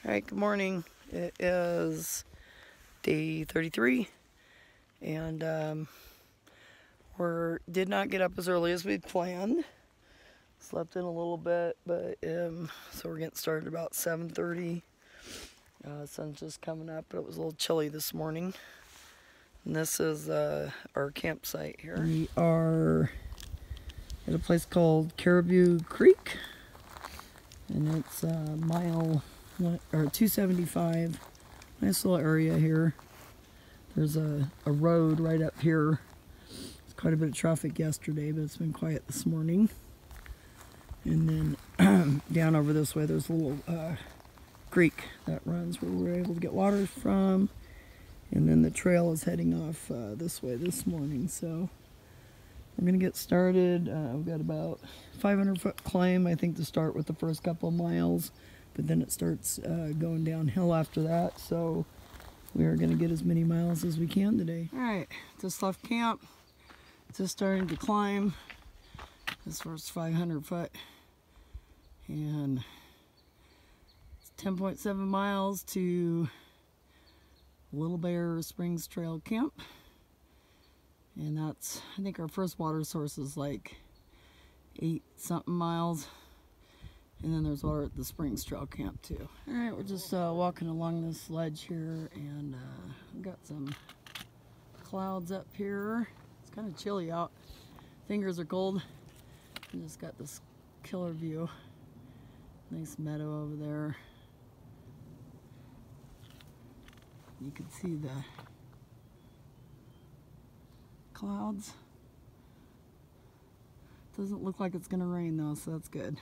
Alright, good morning. It is day 33 and we did not get up as early as we'd planned. Slept in a little bit, but so we're getting started about 7:30. Sun's just coming up, but it was a little chilly this morning. And this is our campsite here. We are at a place called Caribou Creek, and it's mile 275. Nice little area here. There's a road right up here. There's quite a bit of traffic yesterday, but it's been quiet this morning. And then down over this way, there's a little creek that runs where we're able to get water from. And then the trail is heading off this way this morning. So we're going to get started. We've got about 500-foot climb, I think, to start with the first couple of miles. But then it starts going downhill after that. So we are going to get as many miles as we can today. Alright, just left camp. Just starting to climb this first 500 foot. And it's 10.7 miles to Little Bear Springs Trail Camp. And that's, I think our first water source is like 8-something miles. And then there's water at the Springs Trail Camp too. Alright, we're just walking along this ledge here, and we've got some clouds up here. It's kind of chilly out. Fingers are cold. And just got this killer view. Nice meadow over there. You can see the clouds. Doesn't look like it's gonna rain though, so that's good.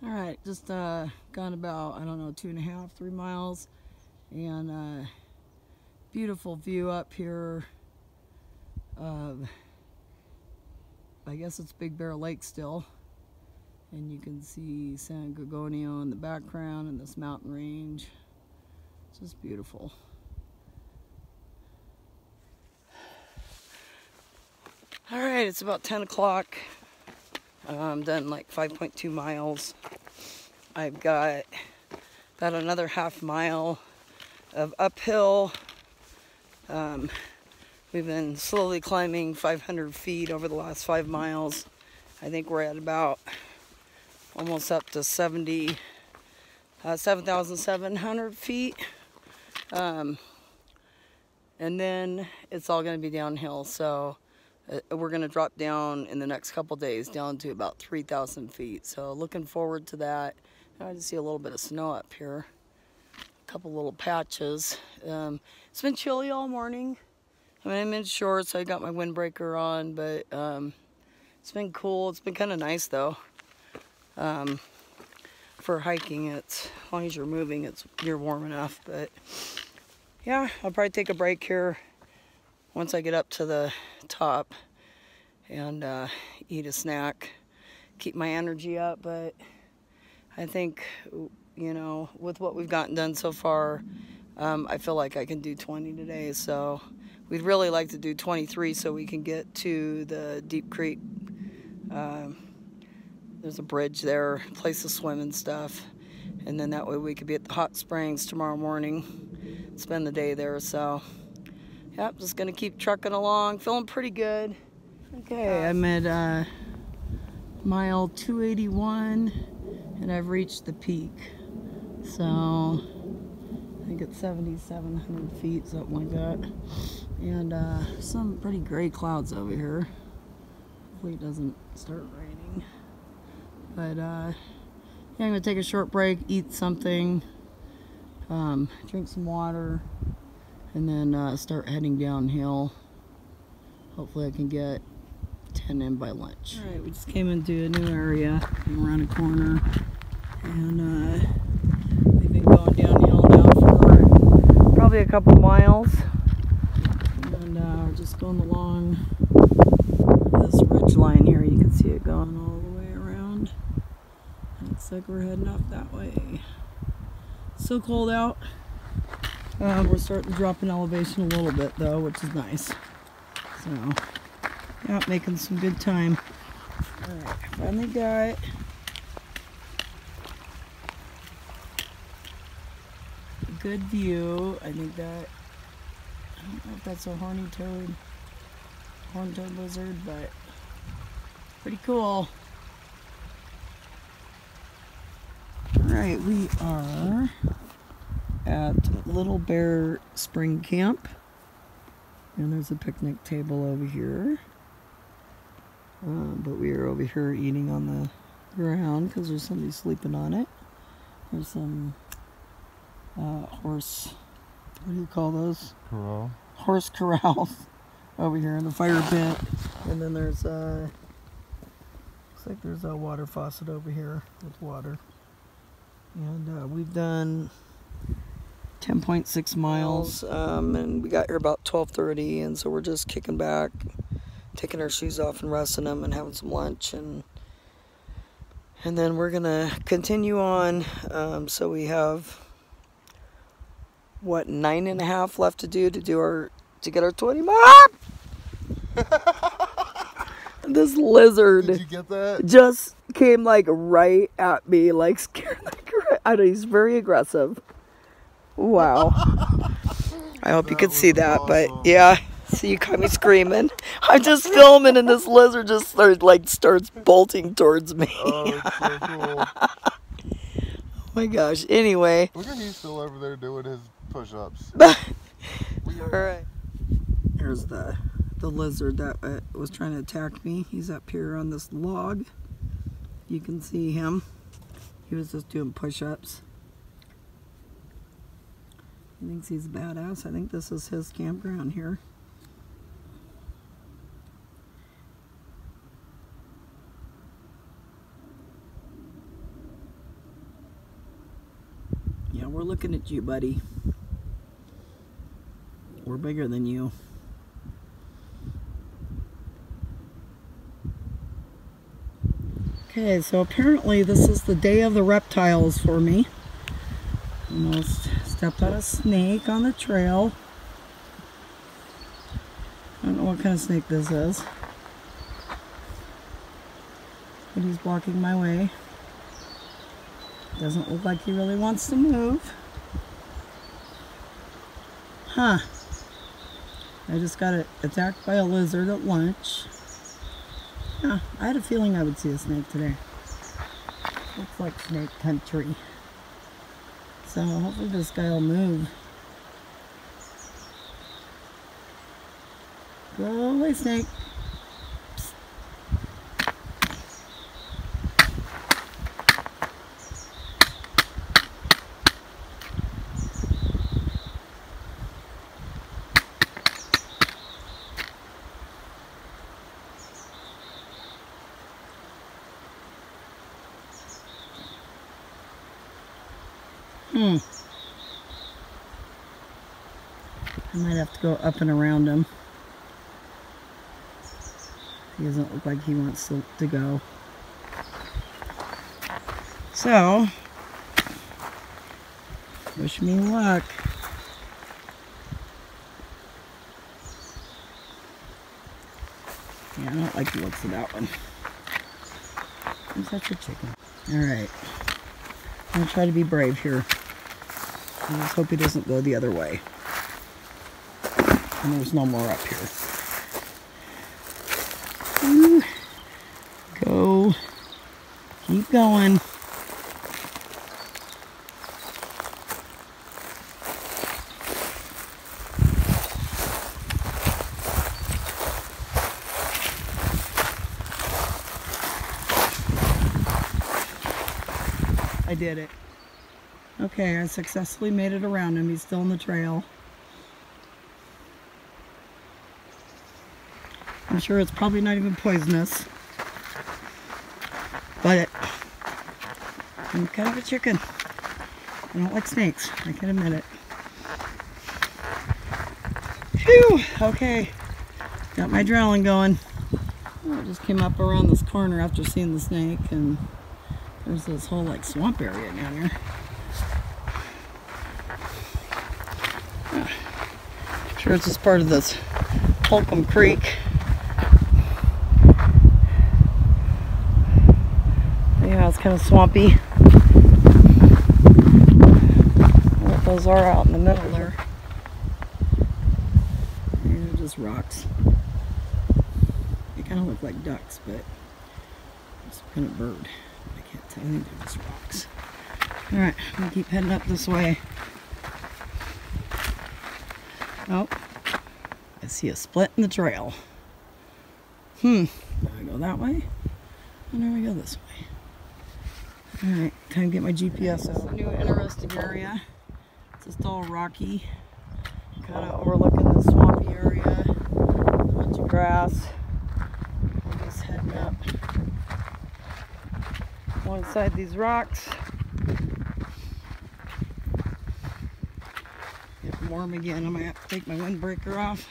Alright, just gone about, I don't know, 2.5, 3 miles, and beautiful view up here of, I guess it's Big Bear Lake still, and you can see San Gorgonio in the background and this mountain range. It's just beautiful. Alright, it's about 10 o'clock. I'm done like 5.2 miles. I've got about another half mile of uphill. We've been slowly climbing 500 feet over the last 5 miles. I think we're at about almost up to 7,700 feet. And then it's all going to be downhill. So we're going to drop down in the next couple days down to about 3,000 feet. So looking forward to that. I just see a little bit of snow up here. A couple little patches. It's been chilly all morning. I mean, I'm in shorts. I got my windbreaker on, but it's been cool. It's been kind of nice though. For hiking, it's, as long as you're moving, you're warm enough. But yeah, I'll probably take a break here once I get up to the top and eat a snack, keep my energy up. But I think, you know, with what we've gotten done so far, I feel like I can do 20 today. So we'd really like to do 23 so we can get to the Deep Creek. There's a bridge there, place to swim and stuff, and then that way we could be at the hot springs tomorrow morning, spend the day there. So yep, just gonna keep trucking along, feeling pretty good. Okay, I'm at mile 281 and I've reached the peak. So I think it's 7,700 feet, something like that. And some pretty gray clouds over here. Hopefully it doesn't start raining. But yeah, I'm gonna take a short break, eat something, drink some water, and then start heading downhill. Hopefully I can get 10 in by lunch. Alright, we just came into a new area, came around a corner, and we've been going downhill now for probably a couple miles. And we're just going along this ridge line here. You can see it going all the way around. Looks like we're heading up that way. It's so cold out. We're starting to drop in elevation a little bit though, which is nice. So, yeah, making some good time. Alright, finally got a good view. I think that, I don't know if that's a horned-toed lizard, but pretty cool. Alright, we are at Little Bear Spring Camp. And there's a picnic table over here. But we are over here eating on the ground because there's somebody sleeping on it. There's some horse, what do you call those? Corral. Horse corrals over here in the fire pit. And then there's looks like there's a water faucet over here with water. And we've done 10.6 miles, and we got here about 12:30, and so we're just kicking back, taking our shoes off and resting them and having some lunch, and then we're gonna continue on. So we have what, 9.5 left to get our 20 miles. This lizard, did you get that? Just came like right at me, like scared the crap out of. He's very aggressive. Wow. I hope you could see that, awesome. But yeah, see, you caught me screaming. I'm just filming and this lizard just starts bolting towards me. Oh, that's so cool. Oh my gosh. Anyway. Look at he's still over there doing his push-ups. Alright. Here's the lizard that was trying to attack me. He's up here on this log. You can see him. He was just doing push-ups. He thinks he's a badass. I think this is his campground here. Yeah, we're looking at you, buddy. We're bigger than you. Okay, so apparently this is the day of the reptiles for me. Almost stepped on a snake on the trail. I don't know what kind of snake this is, but he's blocking my way. Doesn't look like he really wants to move. Huh. I just got attacked by a lizard at lunch. Yeah, I had a feeling I would see a snake today. Looks like snake country. So hopefully this guy will move. Go away, snake. I might have to go up and around him. He doesn't look like he wants to go. So, wish me luck. Yeah, I don't like the looks of that one. I'm such a chicken. Alright. I'm going to try to be brave here. I just hope he doesn't go the other way. And there's no more up here. Ooh. Go. Keep going. I did it. Okay, I successfully made it around him. He's still on the trail. I'm sure it's probably not even poisonous. But I'm kind of a chicken. I don't like snakes. I can admit it. Phew! Okay. Got my adrenaline going. I just came up around this corner after seeing the snake, and there's this whole like swamp area down here. Sure, it's just part of this Holcombe Creek. it's kind of swampy. What those are out in the middle there. They're just rocks. They kind of look like ducks, but it's some kind of bird. I can't tell. I think they're just rocks. Alright, I'm going to keep heading up this way. Oh, I see a split in the trail. Do I go that way? Or do I go this way? Alright, time to get my GPS out. New interesting area. It's just all rocky. Kind of overlooking the swampy area. A bunch of grass. I'm just heading up alongside these rocks. Get warm again. I might have to take my windbreaker off.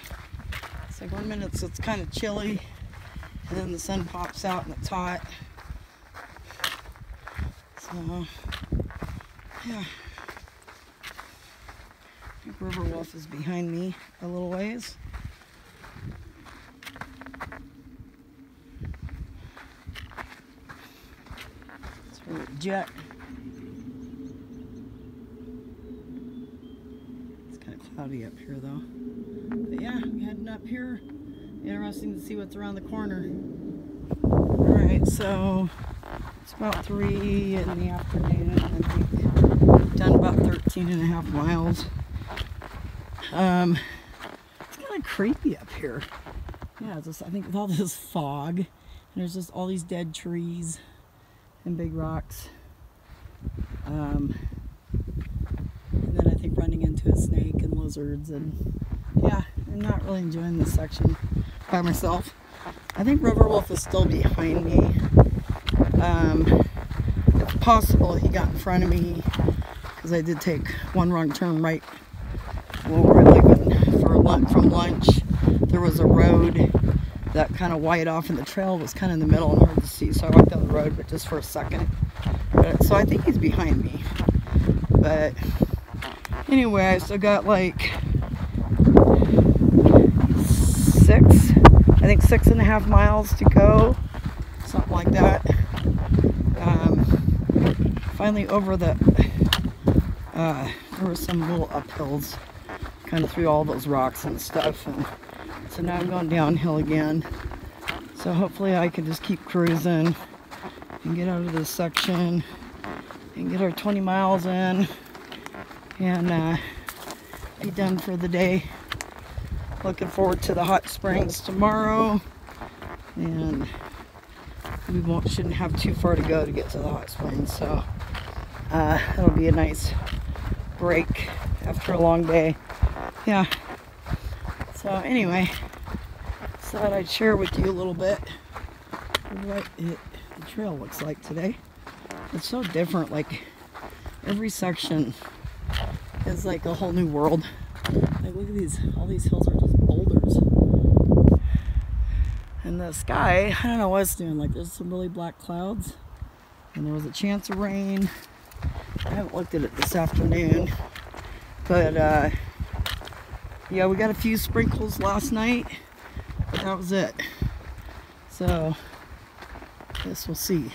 It's like 1 minute, so it's kind of chilly. And then the sun pops out and it's hot. So, yeah. I think River Wolf is behind me a little ways. It's a jet. It's kind of cloudy up here though. But yeah, I'm heading up here. Interesting to see what's around the corner. Alright, so it's about 3 in the afternoon. I think I've done about 13.5 miles. It's kind of creepy up here. Yeah, it's just, I think with all this fog, and there's just all these dead trees and big rocks. And then I think running into a snake and lizards, and yeah, I'm not really enjoying this section by myself. I think River Wolf is still behind me. If possible, he got in front of me because I did take one wrong turn right when we were leaving from lunch. There was a road that kind of wired off, and the trail was kind of in the middle and hard to see, so I walked down the road, but just for a second. So I think he's behind me. But anyway, I still got like 6.5 miles to go, something like that. Finally over the, there were some little uphills kind of through all those rocks and stuff, and so now I'm going downhill again. So hopefully I can just keep cruising and get out of this section and get our 20 miles in and be done for the day. Looking forward to the hot springs tomorrow, and we shouldn't have too far to go to get to the hot springs, so it'll be a nice break after a long day. Yeah, so anyway, thought I'd share with you a little bit of what the trail looks like today. It's so different, like every section is like a whole new world. Like look at these, all these hills are just boulders. And the sky, I don't know what it's doing, like there's some really black clouds and there was a chance of rain. I haven't looked at it this afternoon, but yeah, we got a few sprinkles last night, but that was it. So I guess we'll see.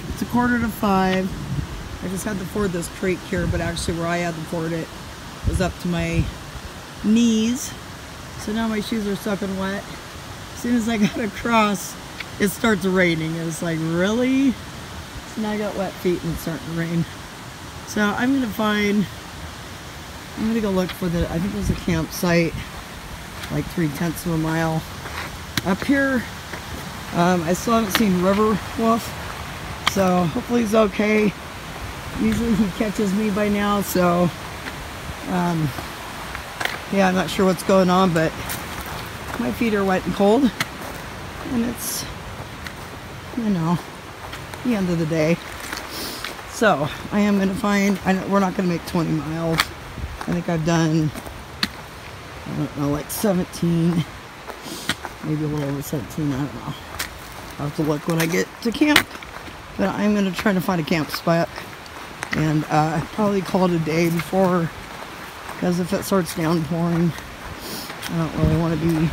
It's 4:45. I just had to ford this creek here, but actually where I had to ford it was up to my knees. So now my shoes are soaking wet. As soon as I got across, it starts raining. It's like, really? So now I got wet feet and it's starting to rain. So I'm gonna go look for I think there's a campsite like 3/10 of a mile up here. I still haven't seen River Wolf, so hopefully he's okay. Usually he catches me by now, so yeah, I'm not sure what's going on, but my feet are wet and cold, and it's, you know, the end of the day. So I am going to find, we're not going to make 20 miles. I think I've done, I don't know, like 17, maybe a little over 17, I don't know. I'll have to look when I get to camp, but I'm going to try to find a camp spot and probably call it a day before, because if it starts downpouring, I don't really want to be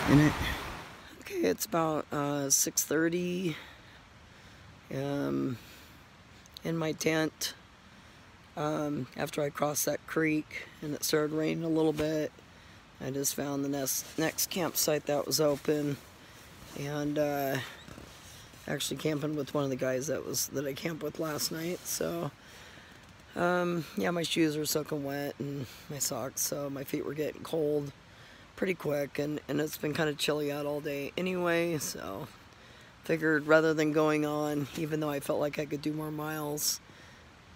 in it. Okay, it's about 6:30 in my tent. After I crossed that creek and it started raining a little bit, I just found the next campsite that was open, and actually camping with one of the guys that I camped with last night. So yeah, my shoes were soaking wet and my socks, so my feet were getting cold pretty quick, and it's been kind of chilly out all day anyway, so figured rather than going on, even though I felt like I could do more miles,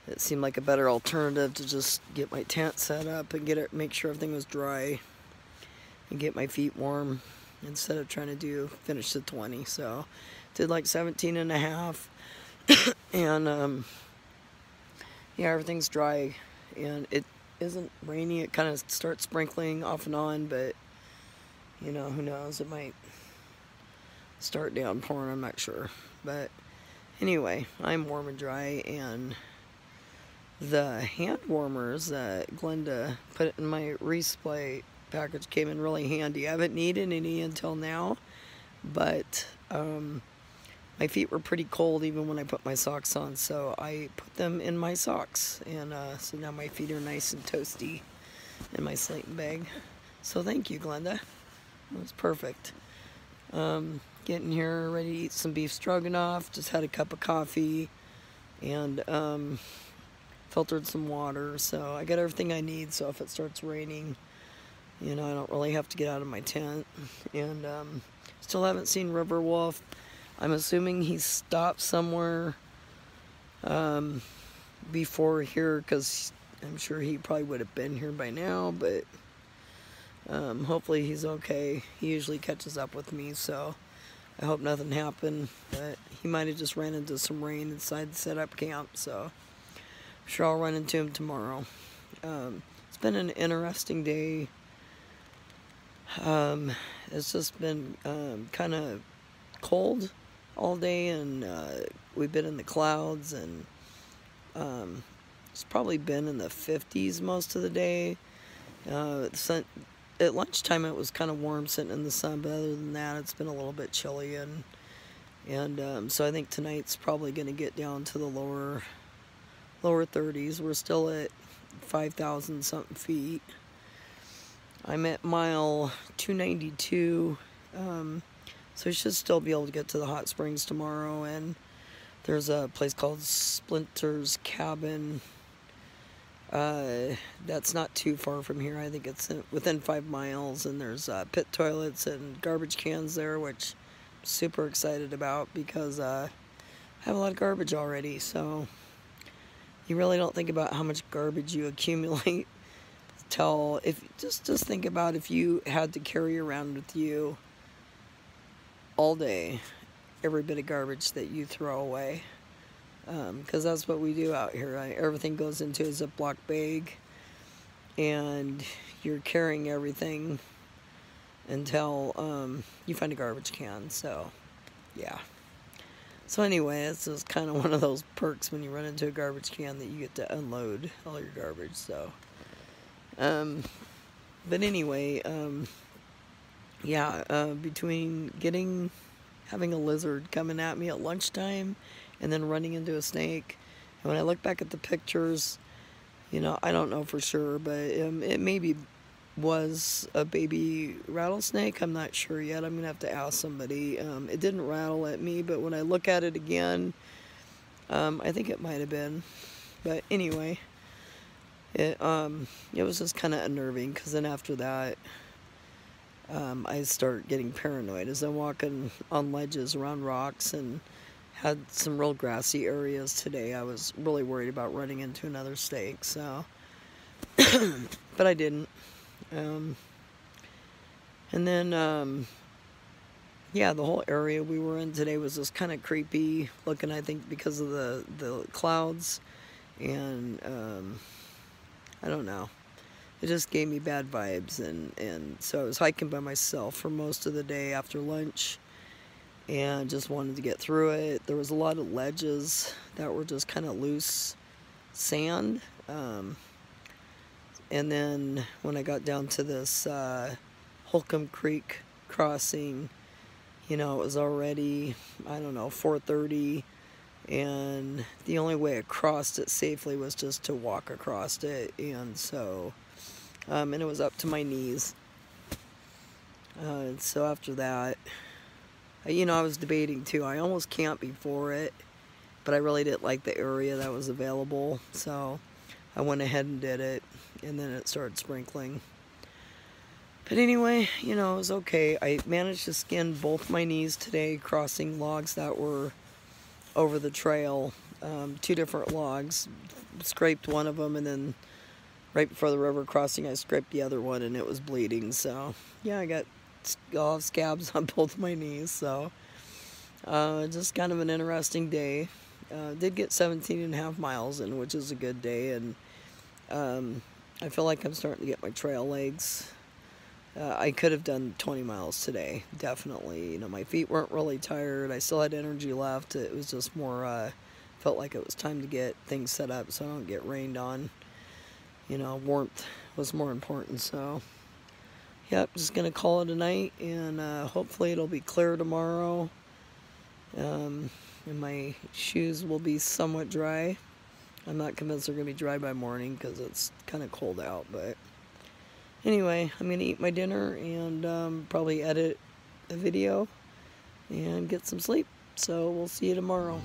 it seemed like a better alternative to just get my tent set up and make sure everything was dry and get my feet warm instead of trying to finish the 20. So did like 17 and a half and yeah, everything's dry and it isn't rainy. It kind of starts sprinkling off and on, but you know, who knows, it might start downpouring, I'm not sure. But anyway, I'm warm and dry, and the hand warmers that Glenda put in my resupply package came in really handy. I haven't needed any until now, but my feet were pretty cold even when I put my socks on, so I put them in my socks, and so now my feet are nice and toasty in my sleeping bag. So thank you, Glenda. It was perfect. Getting here, ready to eat some beef stroganoff. Just had a cup of coffee and filtered some water. So I got everything I need, so if it starts raining, you know, I don't really have to get out of my tent. And still haven't seen River Wolf. I'm assuming he stopped somewhere before here, because I'm sure he probably would have been here by now, but hopefully he's okay. He usually catches up with me, so I hope nothing happened, but he might have just ran into some rain and decided to set up camp, so I'm sure I'll run into him tomorrow. It's been an interesting day. It's just been kind of cold all day, and we've been in the clouds, and it's probably been in the 50s most of the day. At lunchtime it was kind of warm sitting in the sun, but other than that it's been a little bit chilly, and so I think tonight's probably going to get down to the lower 30s. We're still at 5,000 something feet. I'm at mile 292, so I should still be able to get to the hot springs tomorrow, and there's a place called Splinter's Cabin. That's not too far from here. I think it's within 5 miles, and there's pit toilets and garbage cans there, which I'm super excited about because I have a lot of garbage already. So you really don't think about how much garbage you accumulate till just think about if you had to carry around with you all day every bit of garbage that you throw away. Because that's what we do out here. Everything goes into a Ziploc bag, and you're carrying everything until you find a garbage can. So, yeah. So anyway, it's just kind of one of those perks when you run into a garbage can that you get to unload all your garbage. So, but anyway, yeah, between having a lizard coming at me at lunchtime and then running into a snake, and when I look back at the pictures, you know, I don't know for sure, but it maybe was a baby rattlesnake. I'm not sure yet. I'm gonna have to ask somebody. It didn't rattle at me, but when I look at it again, I think it might have been. But anyway, it was just kind of unnerving, because then after that, I start getting paranoid as I'm walking on ledges around rocks, and had some real grassy areas today. I was really worried about running into another snake, so but I didn't. And then yeah, the whole area we were in today was just kind of creepy looking, I think because of the clouds, and I don't know, it just gave me bad vibes, and so I was hiking by myself for most of the day after lunch, and just wanted to get through it. There was a lot of ledges that were just kind of loose sand, and then when I got down to this Holcombe Creek crossing, you know, it was already, I don't know, 4:30, and the only way I crossed it safely was just to walk across it, and so, and it was up to my knees. So after that, you know, I was debating too. I almost camped before it, but I really didn't like the area that was available, so I went ahead and did it, and then it started sprinkling. But anyway, you know, it was okay. I managed to skin both my knees today, crossing logs that were over the trail. 2 different logs. Scraped one of them, and then right before the river crossing, I scraped the other one, and it was bleeding. So, yeah, I got all scabs on both my knees. So, just kind of an interesting day. Did get 17.5 miles in, which is a good day, and I feel like I'm starting to get my trail legs. I could have done 20 miles today, definitely. You know, my feet weren't really tired. I still had energy left. It was just more, felt like it was time to get things set up so I don't get rained on. You know, warmth was more important, so. Yep, just going to call it a night, and hopefully it'll be clear tomorrow. And my shoes will be somewhat dry. I'm not convinced they're going to be dry by morning because it's kind of cold out, but anyway, I'm going to eat my dinner and probably edit a video and get some sleep. So we'll see you tomorrow.